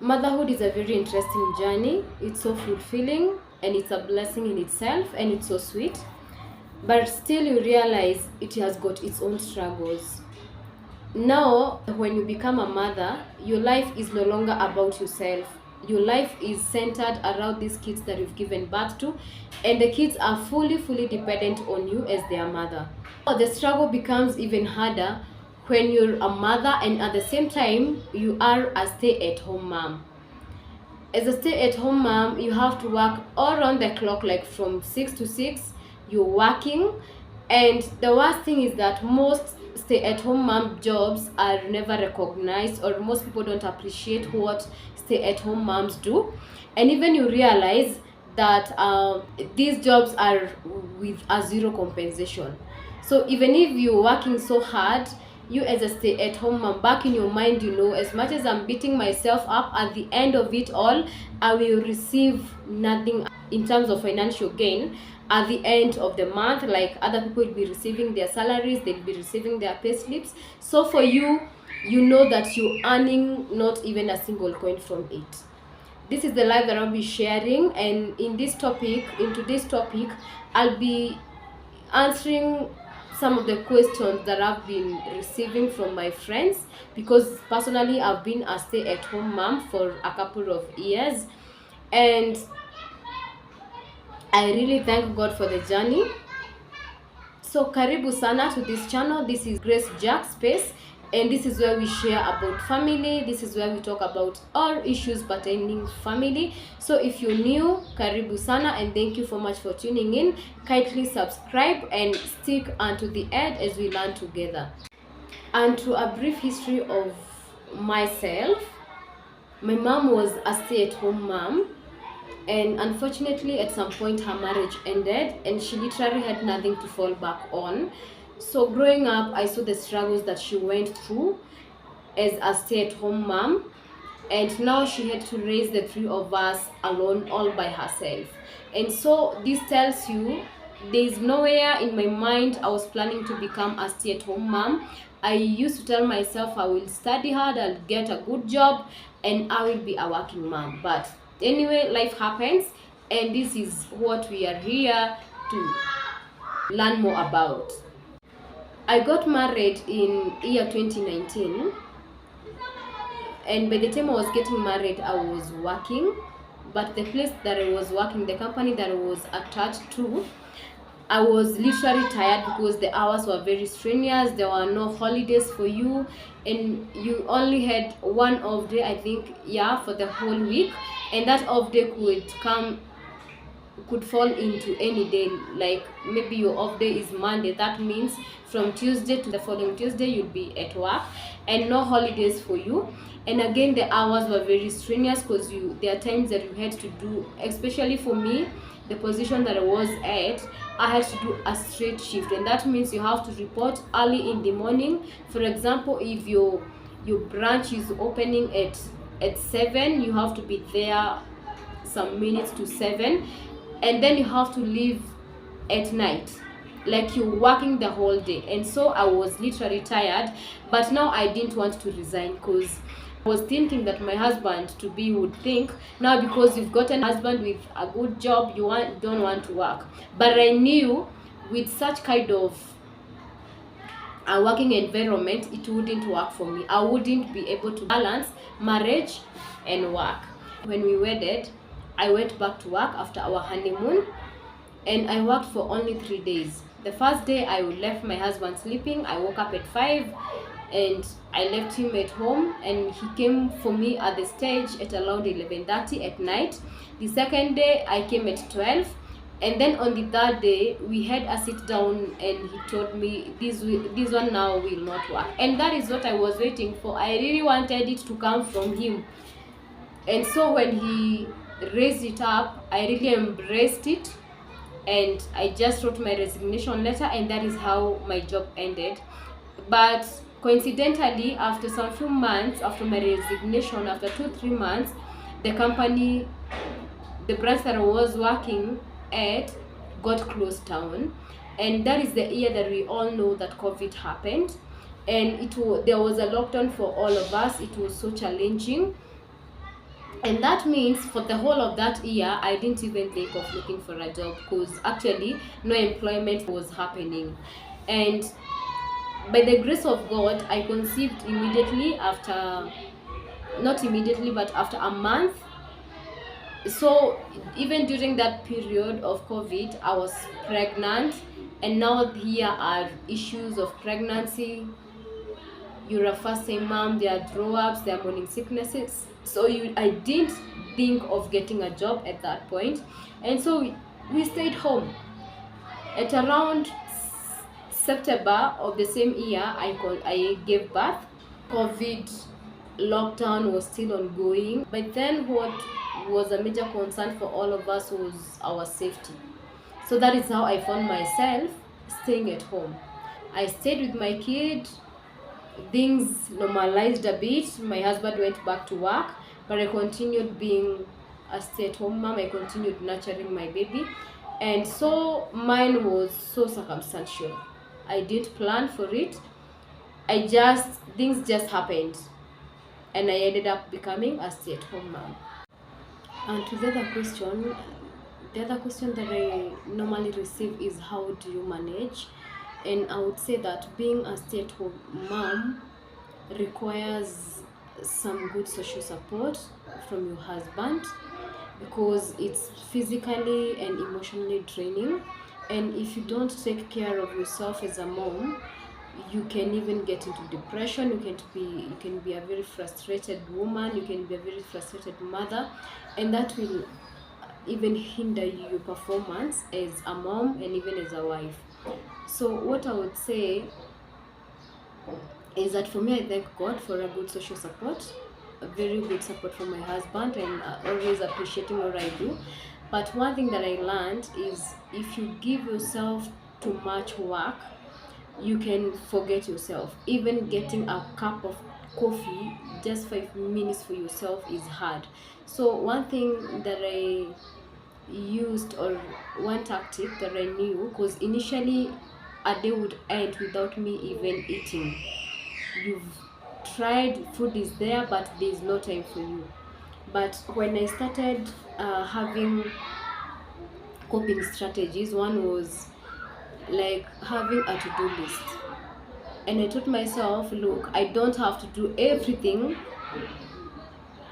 Motherhood is a very interesting journey. It's so fulfilling and it's a blessing in itself and it's so sweet. But still you realize it has got its own struggles. Now, when you become a mother, your life is no longer about yourself. Your life is centered around these kids that you've given birth to, and the kids are fully dependent on you as their mother. The struggle becomes even harder when you're a mother and at the same time you are a stay-at-home mom. As a stay-at-home mom, you have to work all around the clock, like from 6 to 6 you're working. And the worst thing is that most stay-at-home mom jobs are never recognized, or most people don't appreciate what stay-at-home moms do. And even you realize that these jobs are with a zero compensation. So even if you're working so hard, you as a stay-at-home mom, back in your mind, you know, as much as I'm beating myself up, at the end of it all, I will receive nothing in terms of financial gain at the end of the month. Like other people will be receiving their salaries, they'll be receiving their pay slips. So for you, you know that you're earning not even a single coin from it. This is the life that I'll be sharing, and in today's topic, I'll be answering some of the questions that I've been receiving from my friends, because personally I've been a stay-at-home mom for a couple of years, and I really thank God for the journey. So karibu sana to this channel. This is Grace Jack Space, and this is where we share about family. This is where we talk about all issues pertaining family. So if you're new, karibu sana, and thank you so much for tuning in. Kindly subscribe and stick unto the end as we learn together. And to a brief history of myself, my mom was a stay-at-home mom, and unfortunately at some point her marriage ended and she literally had nothing to fall back on. So growing up, I saw the struggles that she went through as a stay-at-home mom, and now she had to raise the three of us alone, all by herself. And so this tells you there's nowhere in my mind I was planning to become a stay-at-home mom. I used to tell myself I will study hard, I'll get a good job, and I will be a working mom. But anyway, life happens, and this is what we are here to learn more about. I got married in year 2019, and by the time I was getting married, I was working, but the place that I was working, the company that I was attached to, I was literally tired because the hours were very strenuous. There were no holidays for you, and you only had one off day, I think, for the whole week, and that off day could fall into any day. Like maybe your off day is Monday, that means from Tuesday to the following Tuesday you'll be at work, and no holidays for you. And again, the hours were very strenuous because there are times that you had to do, especially for me, the position that I was at, I had to do a straight shift, and that means you have to report early in the morning. For example, if your branch is opening at 7, you have to be there some minutes to 7, and then you have to leave at night, like you're working the whole day. And so I was literally tired, but now I didn't want to resign because I was thinking that my husband to be would think, now because you've got a husband with a good job, you don't want to work. But I knew with such kind of a working environment, it wouldn't work for me. I wouldn't be able to balance marriage and work. When we wedded, I went back to work after our honeymoon, and I worked for only 3 days. The first day I left my husband sleeping. I woke up at 5 and I left him at home, and he came for me at the stage at around 11:30 at night. The second day I came at 12, and then on the third day we had a sit down, and he told me this one now will not work. And that is what I was waiting for. I really wanted it to come from him. And so when he raised it up, I really embraced it, and I just wrote my resignation letter, and that is how my job ended. But coincidentally, after some few months after my resignation, after 2-3 months, the company, the branch that I was working at, got closed down. And that is the year that we all know that COVID happened, and there was a lockdown for all of us. It was so challenging. And that means for the whole of that year, I didn't even think of looking for a job, because actually no employment was happening. And by the grace of God, I conceived immediately after, not immediately, but after a month. So even during that period of COVID, I was pregnant, and now here are issues of pregnancy. You're a first time mom, there are throw ups, there are morning sicknesses. So I didn't think of getting a job at that point, and so we stayed home. At around September of the same year, I gave birth. COVID lockdown was still ongoing. But then what was a major concern for all of us was our safety. So that is how I found myself staying at home. I stayed with my kid. Things normalized a bit. My husband went back to work, but I continued being a stay-at-home mom. I continued nurturing my baby. And so mine was so circumstantial. I didn't plan for it. Things just happened. And I ended up becoming a stay-at-home mom. And to the other question that I normally receive is, how do you manage? And I would say that being a stay-at-home mom requires some good social support from your husband, because it's physically and emotionally draining. And if you don't take care of yourself as a mom, you can even get into depression. You can be a very frustrated woman, you can be a very frustrated mother, and that will even hinder your performance as a mom and even as a wife. So what I would say is that for me, I thank God for a good social support, a very good support from my husband, and always appreciating what I do. But one thing that I learned is, if you give yourself too much work, you can forget yourself. Even getting a cup of coffee, just 5 minutes for yourself, is hard. So one thing that I used, or one tactic that I knew, because initially a day would end without me even eating. You've tried, food is there, but there's no time for you. But when I started having coping strategies, one was like having a to-do list. And I told myself, look, I don't have to do everything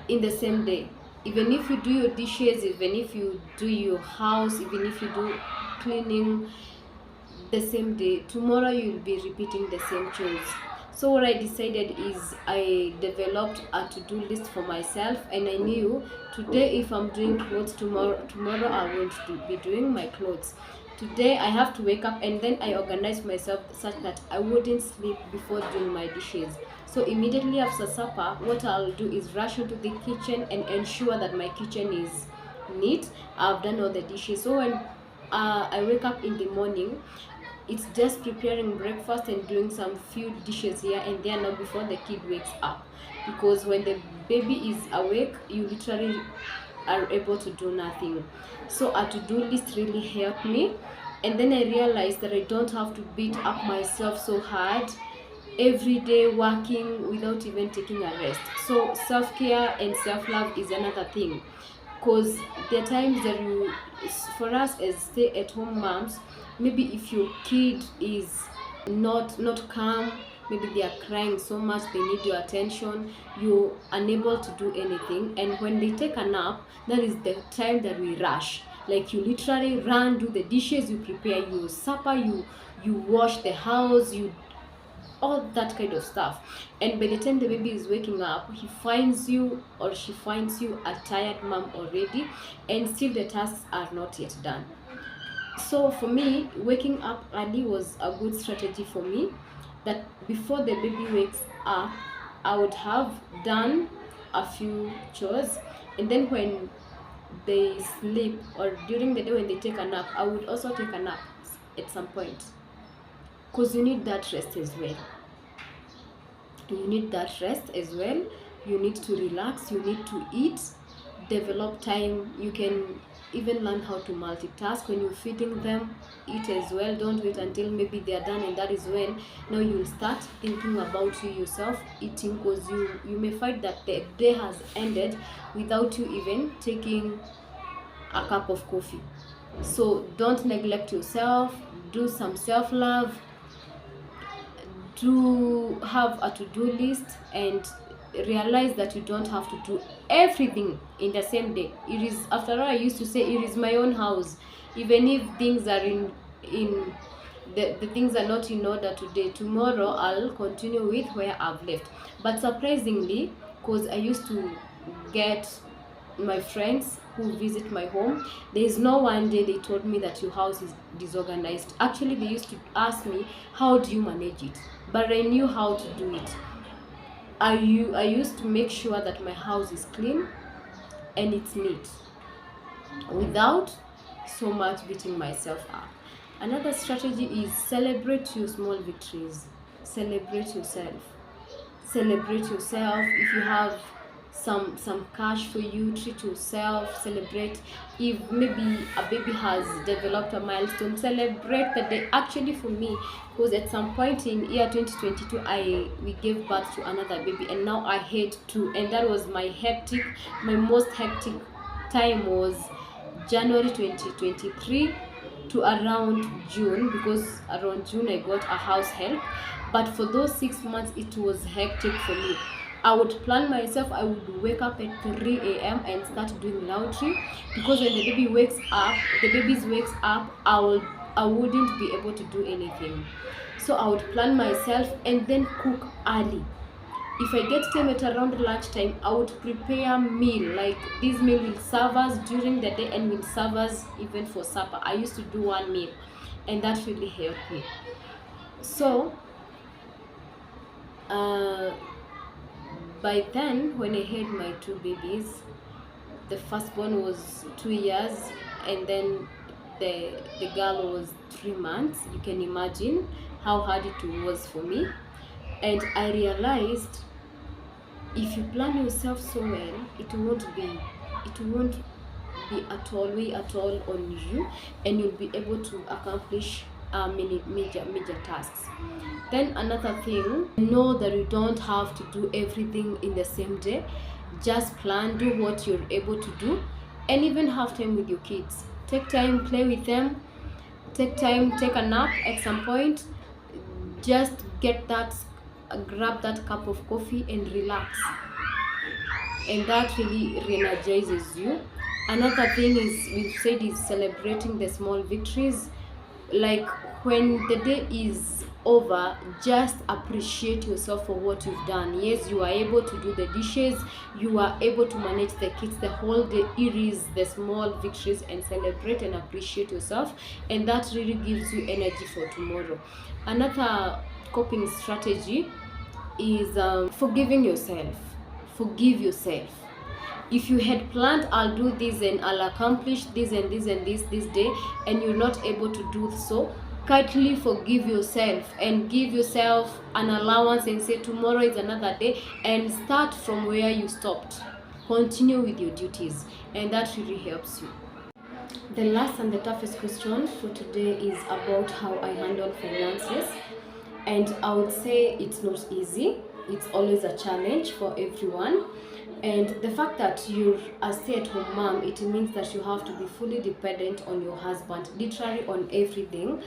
in the same day. Even if you do your dishes, even if you do your house, even if you do cleaning the same day, tomorrow you'll be repeating the same chores. So what I decided is, I developed a to-do list for myself, and I knew today if I'm doing clothes, tomorrow I won't be doing my clothes. Today I have to wake up, and then I organize myself such that I wouldn't sleep before doing my dishes. So immediately after supper, what I'll do is rush into the kitchen and ensure that my kitchen is neat. I've done all the dishes. So when I wake up in the morning, it's just preparing breakfast and doing some few dishes here and there, now before the kid wakes up. Because when the baby is awake, you literally are able to do nothing. So a to-do list really helped me. And then I realized that I don't have to beat up myself so hard every day, working without even taking a rest. So self-care and self-love is another thing, because there are times that for us as stay-at-home moms, maybe if your kid is not calm, maybe they are crying so much, they need your attention, you're unable to do anything. And when they take a nap, that is the time that we rush. Like, you literally run, do the dishes, you prepare your supper, you wash the house, you all that kind of stuff. And by the time the baby is waking up, he finds you, or she finds you, a tired mom already, and still the tasks are not yet done. So for me, waking up early was a good strategy for me, that before the baby wakes up, I would have done a few chores. And then when they sleep, or during the day when they take a nap, I would also take a nap at some point, because you need that rest as well. You need that rest as well. You need to relax, you need to eat. develop time. You can even learn how to multitask when you're feeding them. Eat as well. Don't wait until maybe they're done, and that is when now you'll start thinking about you yourself eating, because you may find that the day has ended without you even taking a cup of coffee. So don't neglect yourself. Do some self-love. Do have a to-do list, and realize that you don't have to do everything in the same day. It is, after all, I used to say, it is my own house. Even if things are in the things are not in order today, tomorrow I'll continue with where I've left. But surprisingly, because I used to get my friends who visit my home, there is no one day they told me that your house is disorganized. Actually, they used to ask me, how do you manage it? But I knew how to do it. I used to make sure that my house is clean and it's neat without so much beating myself up. Another strategy is celebrate your small victories. Celebrate yourself. Celebrate yourself. If you have some cash for you, treat yourself. Celebrate if maybe a baby has developed a milestone. Celebrate that day. Actually, for me, because at some point in year 2022 we gave birth to another baby, and now I had two, and that was my most hectic time was January 2023 to around June, because around June I got a house help. But for those 6 months it was hectic for me. I would plan myself. I would wake up at 3 a.m. and start doing laundry, because when the baby wakes up, I wouldn't be able to do anything. So I would plan myself and then cook early. If I get time at around lunchtime, I would prepare meal. Like this meal will serve us during the day and will serve us even for supper. I used to do one meal, and that really helped me. So by then, when I had my two babies, the firstborn was 2 years, and then the girl was 3 months. You can imagine how hard it was for me. And I realized, if you plan yourself so well, it won't be at all on you, and you'll be able to accomplish many major tasks. Then another thing, know that you don't have to do everything in the same day. Just plan, do what you're able to do, and even have time with your kids. Take time, play with them. Take time, take a nap at some point. Just grab that cup of coffee and relax, and that really re-energizes you. Another thing is, we've said, is celebrating the small victories. Like when the day is over, just appreciate yourself for what you've done. Yes, you are able to do the dishes, you are able to manage the kids the whole day. It is the small victories, and celebrate and appreciate yourself, and that really gives you energy for tomorrow. Another coping strategy is forgiving yourself. Forgive yourself. If you had planned, I'll do this and I'll accomplish this and this and this day, and you're not able to do so, kindly forgive yourself and give yourself an allowance, and say tomorrow is another day, and start from where you stopped. Continue with your duties, and that really helps you. The last and the toughest question for today is about how I handle finances. And I would say it's not easy. It's always a challenge for everyone. And the fact that you're a stay-at-home mom, it means that you have to be fully dependent on your husband, literally on everything.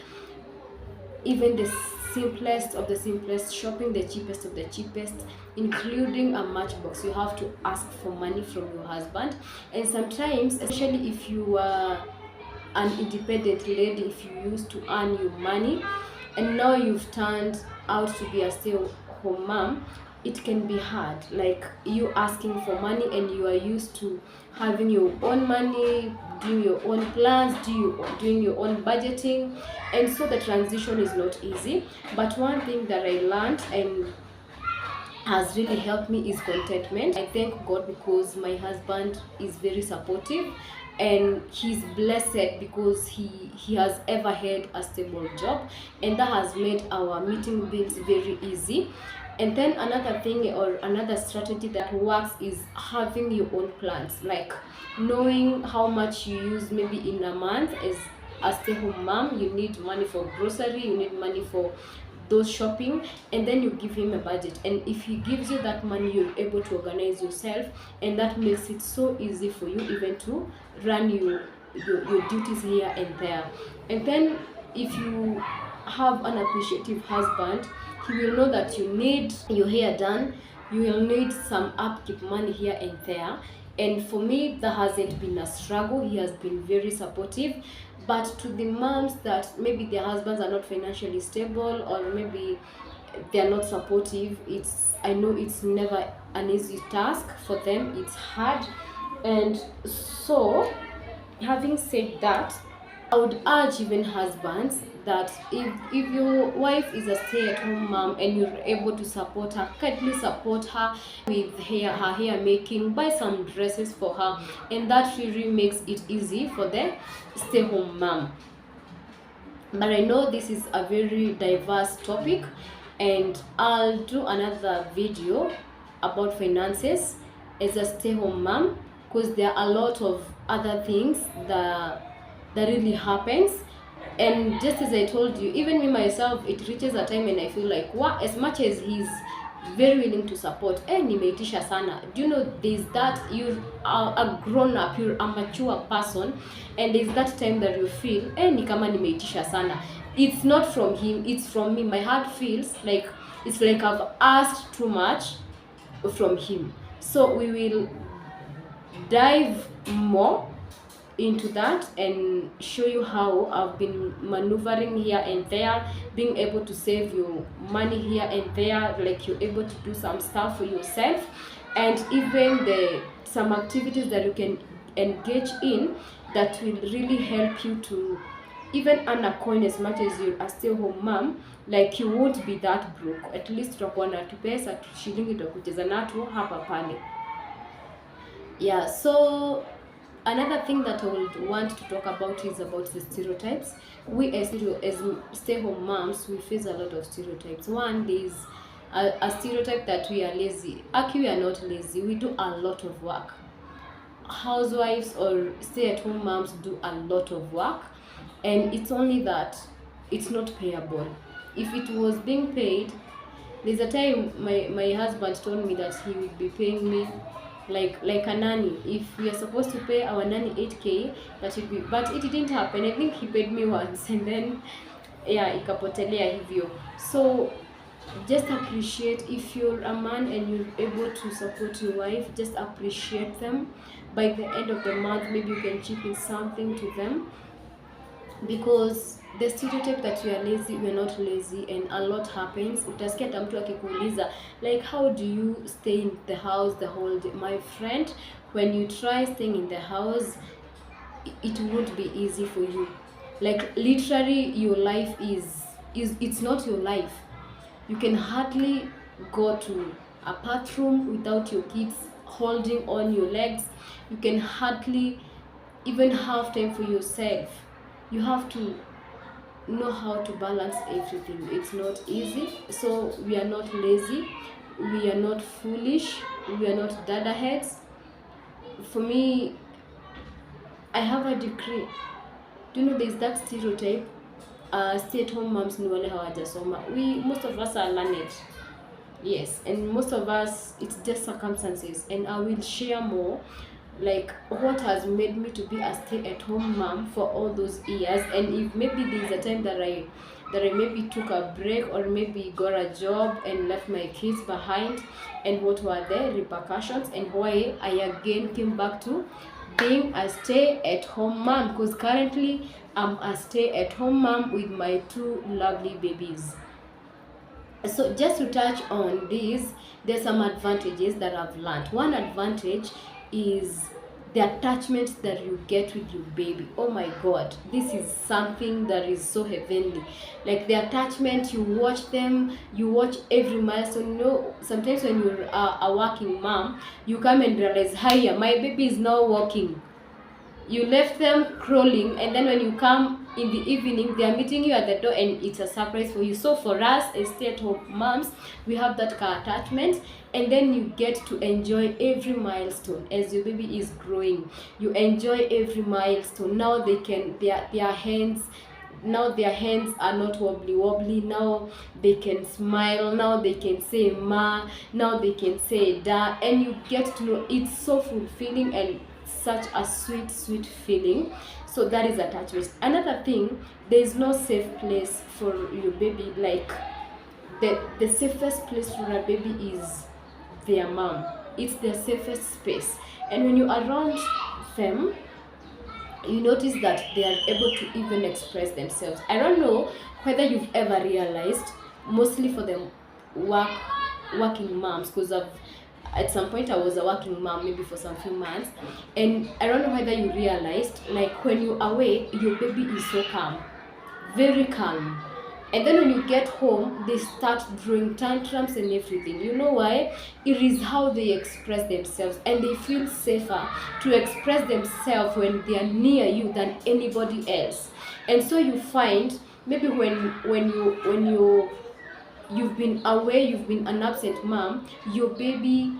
Even the simplest of the simplest, shopping the cheapest of the cheapest, including a matchbox. You have to ask for money from your husband. And sometimes, especially if you are an independent lady, if you used to earn your money and now you've turned out to be a stay-at-home mom, it can be hard. Like, you asking for money and you are used to having your own money, doing your own plans, doing your own budgeting, and so the transition is not easy. But one thing that I learned and has really helped me is contentment. I thank God because my husband is very supportive, and he's blessed because he has ever had a stable job, and that has made our meeting bills very easy. And then another thing or another strategy that works is having your own plans, like knowing how much you use maybe in a month. As a stay-home mom, you need money for grocery, you need money for those shopping, and then you give him a budget. And if he gives you that money, you're able to organize yourself, and that makes it so easy for you even to run your duties here and there. And then if you have an appreciative husband, he will know that you need your hair done, you will need some upkeep money here and there. And for me, that hasn't been a struggle. He has been very supportive. But to the moms that maybe their husbands are not financially stable, or maybe they are not supportive, I know it's never an easy task for them. It's hard. And so, having said that, I would urge even husbands that if your wife is a stay-at-home mom and you're able to support her, kindly support her with her hair making, buy some dresses for her, and that really makes it easy for the stay-home mom. But I know this is a very diverse topic, and I'll do another video about finances as a stay-home mom, because there are a lot of other things that really happens. And just as I told you, even me myself, it reaches a time and I feel like, wow, as much as he's very willing to support, nimeitisha sana. Do you know, there's that you are a grown up, you're a mature person, and there's that time that you feel ni kama nimeitisha sana. It's not from him, it's from me. My heart feels like it's like I've asked too much from him. So we will dive more into that and show you how I've been maneuvering here and there, being able to save you money here and there, like you're able to do some stuff for yourself, and even some activities that you can engage in that will really help you to even earn a coin. As much as you're a stay-home mom, like you won't be that broke. At least tutakuwa na tupesa shilingi tutakucheza nato hapa pale. Yeah, so another thing that I would want to talk about is about the stereotypes. We as stay-home moms, we face a lot of stereotypes. One, there is a stereotype that we are lazy. Actually, we are not lazy. We do a lot of work. Housewives or stay-at-home moms do a lot of work, and it's only that it's not payable. If it was being paid, there's a time my husband told me that he would be paying me like a nanny. If we are supposed to pay our nanny 8k, that should be, but it didn't happen. I think he paid me once and then ikapotelea hivyo. So just appreciate, if you're a man and you're able to support your wife, just appreciate them. By the end of the month, maybe you can chip in something to them, because the stereotype that we are lazy, we are not lazy, and a lot happens. Utasikia hata mtu akikuuliza like, how do you stay in the house the whole day? My friend, when you try staying in the house, it won't be easy for you. Like literally your life is it's not your life. You can hardly go to a bathroom without your kids holding on your legs. You can hardly even have time for yourself. You have to know how to balance everything. It's not easy. So we are not lazy, we are not foolish, we are not dada heads. For me, I have a degree. Do you know there's that stereotype, stay-at-home moms ni wale hawajasoma. Most of us are learned. Yes, and most of us, it's just circumstances, and I will share more like what has made me to be a stay-at-home mom for all those years. And if maybe there's a time that I maybe took a break, or maybe got a job and left my kids behind, and what were the repercussions, and why I again came back to being a stay-at-home mom, because currently I'm a stay-at-home mom with my 2 lovely babies. So just to touch on this, there's some advantages that I've learned. One advantage is the attachment that you get with your baby. Oh my god, this is something that is so heavenly. Like the attachment, you watch them, you watch every milestone. You know, sometimes when you're a working mom, you come and realize, hiya, my baby is now walking. you left them crawling, and then when you come in the evening, they are meeting you at the door, and it's a surprise for you. So for us as stay-at-home moms, we have that car attachment, and then you get to enjoy every milestone as your baby is growing. You enjoy every milestone. Now they can, their hands, now their hands are not wobbly. Now they can smile, now they can say ma, now they can say da, and you get to know, it's so fulfilling and such a sweet feeling. So that is attachment. Another thing, there is no safe place for your baby. Like the safest place for a baby is their mom. It's their safest space, and when you're around them, you notice that they are able to even express themselves. I don't know whether you've ever realized, mostly for the working moms, because at some point I was a working mom, maybe for some few months, and I don't know whether you realized, like when you're away, your baby is so calm, very calm. And then when you get home, they start throwing tantrums and everything. You know why? It is how they express themselves, and they feel safer to express themselves when they are near you than anybody else. And so you find, maybe when you've been away, you've been an absent mom, your baby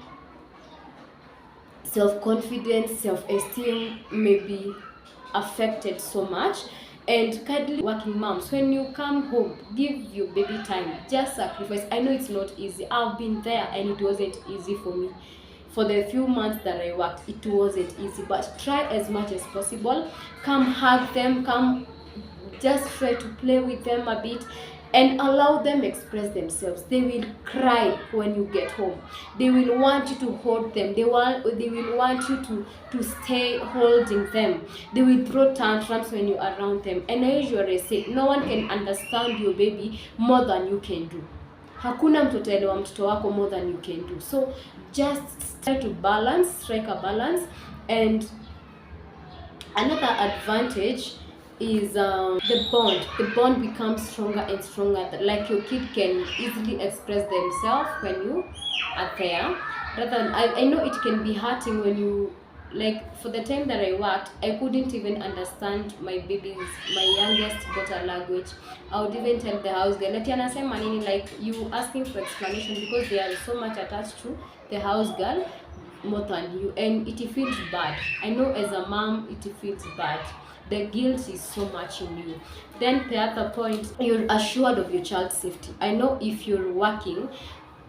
self-confidence, self-esteem may be affected so much. And kindly working moms, when you come home, give your baby time, just sacrifice. I know it's not easy, I've been there, and it wasn't easy for me. For the few months that I worked, it wasn't easy, but try as much as possible. Come hug them, come just try to play with them a bit, and allow them express themselves. They will cry when you get home. They will want you to hold them. They will want you to stay holding them. They will throw tantrums when you're around them. And I usually say, no one can understand your baby more than you can do. Hakuna mtu ataelewa mtoto wako more than you can do. So just try to strike a balance. And another advantage is the bond becomes stronger and stronger. Like your kid can easily express themselves when you are there, rather than I know it can be hurting when you, like for the time that I worked, I couldn't even understand my youngest daughter language. I would even tell the house girl, ati anasema nini, like you asking for explanation, because they are so much attached to the house girl more than you, and it feels bad. I know as a mom it feels bad. The guilt is so much in you. Then the other point, you're assured of your child's safety. I know if you're working,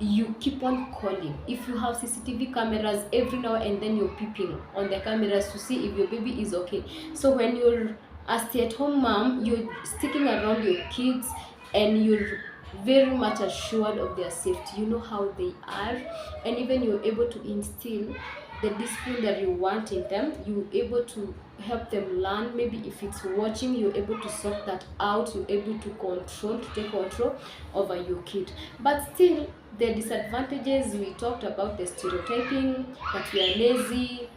you keep on calling. If you have CCTV cameras, every now and then you're peeping on the cameras to see if your baby is okay. So when you're a stay-at-home mom, you're sticking around your kids, and you're very much assured of their safety. You know how they are, and even you're able to instill the discipline that you want in them. You're able to help them learn. Maybe if it's watching, you're able to sort that out. You're able to take control over your kid. But still, the disadvantages, we talked about the stereotyping, that we are lazy,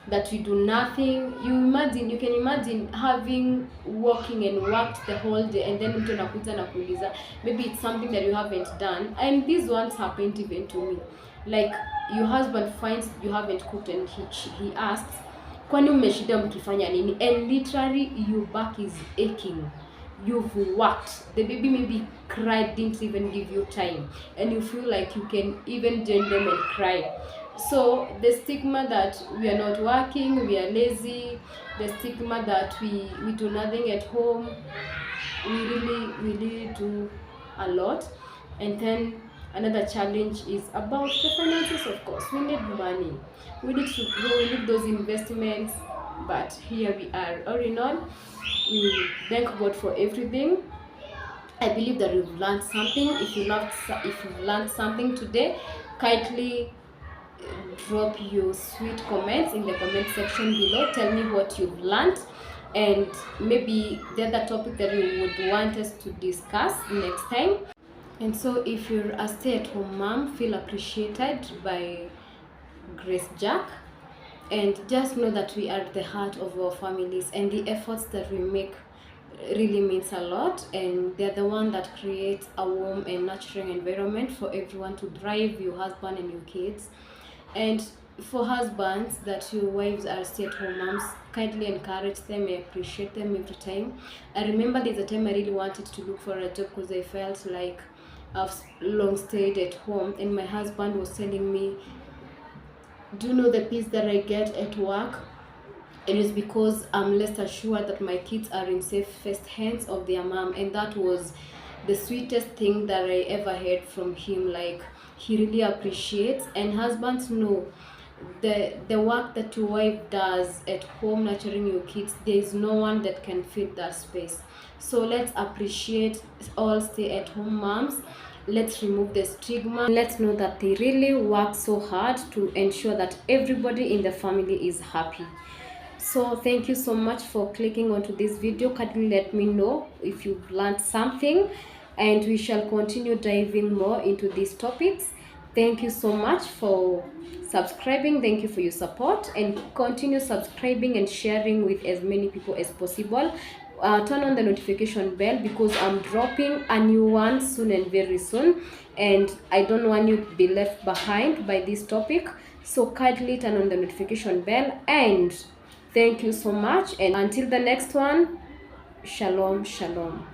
that we do nothing. You can imagine having working and worked the whole day, and then mtu anakuja na kuuliza, maybe it's something that you haven't done. And these ones happened even to me. Like your husband finds you haven't cooked, and he asks, kwani umeshida mkifanya nini? And literally your back is aching. You've worked, the baby maybe cried, didn't even give you time, and you feel like you can even join them and cry. So the stigma that we are not working, we are lazy, the stigma that we do nothing at home, we really do a lot. And then another challenge is about the finances. Of course, we need money, we need to grow, we need those investments. But here we are. All in all, we thank God for everything. I believe that we've learned something. If you've learned something today, kindly drop your sweet comments in the comment section below. Tell me what you've learned, and maybe the other topic that you would want us to discuss next time. And so if you're a stay-at-home mom, feel appreciated by Grace Jack, and just know that we are at the heart of our families, and the efforts that we make really means a lot, and they're the one that creates a warm and nurturing environment for everyone to thrive, your husband and your kids. And For husbands that your wives are stay-at-home moms, kindly encourage them and appreciate them every time. I remember there's a time I really wanted to look for a job because I felt like I've long stayed at home, and my husband was telling me, do you know the peace that I get at work? It is because I'm less assured that my kids are in safest hands of their mom, and that was the sweetest thing that I ever heard from him. Like, he really appreciates, and husbands know the work that your wife does at home nurturing your kids, there is no one that can fill that space. So let's appreciate all stay-at-home moms. Let's remove the stigma. Let's know that they really work so hard to ensure that everybody in the family is happy. So thank you so much for clicking onto this video. Kindly let me know if you've learned something, and we shall continue diving more into these topics. Thank you so much for subscribing. Thank you for your support, and continue subscribing and sharing with as many people as possible. Turn on the notification bell because I'm dropping a new one soon and very soon, and I don't want you to be left behind by this topic. So kindly turn on the notification bell, and thank you so much, and until the next one, shalom, shalom.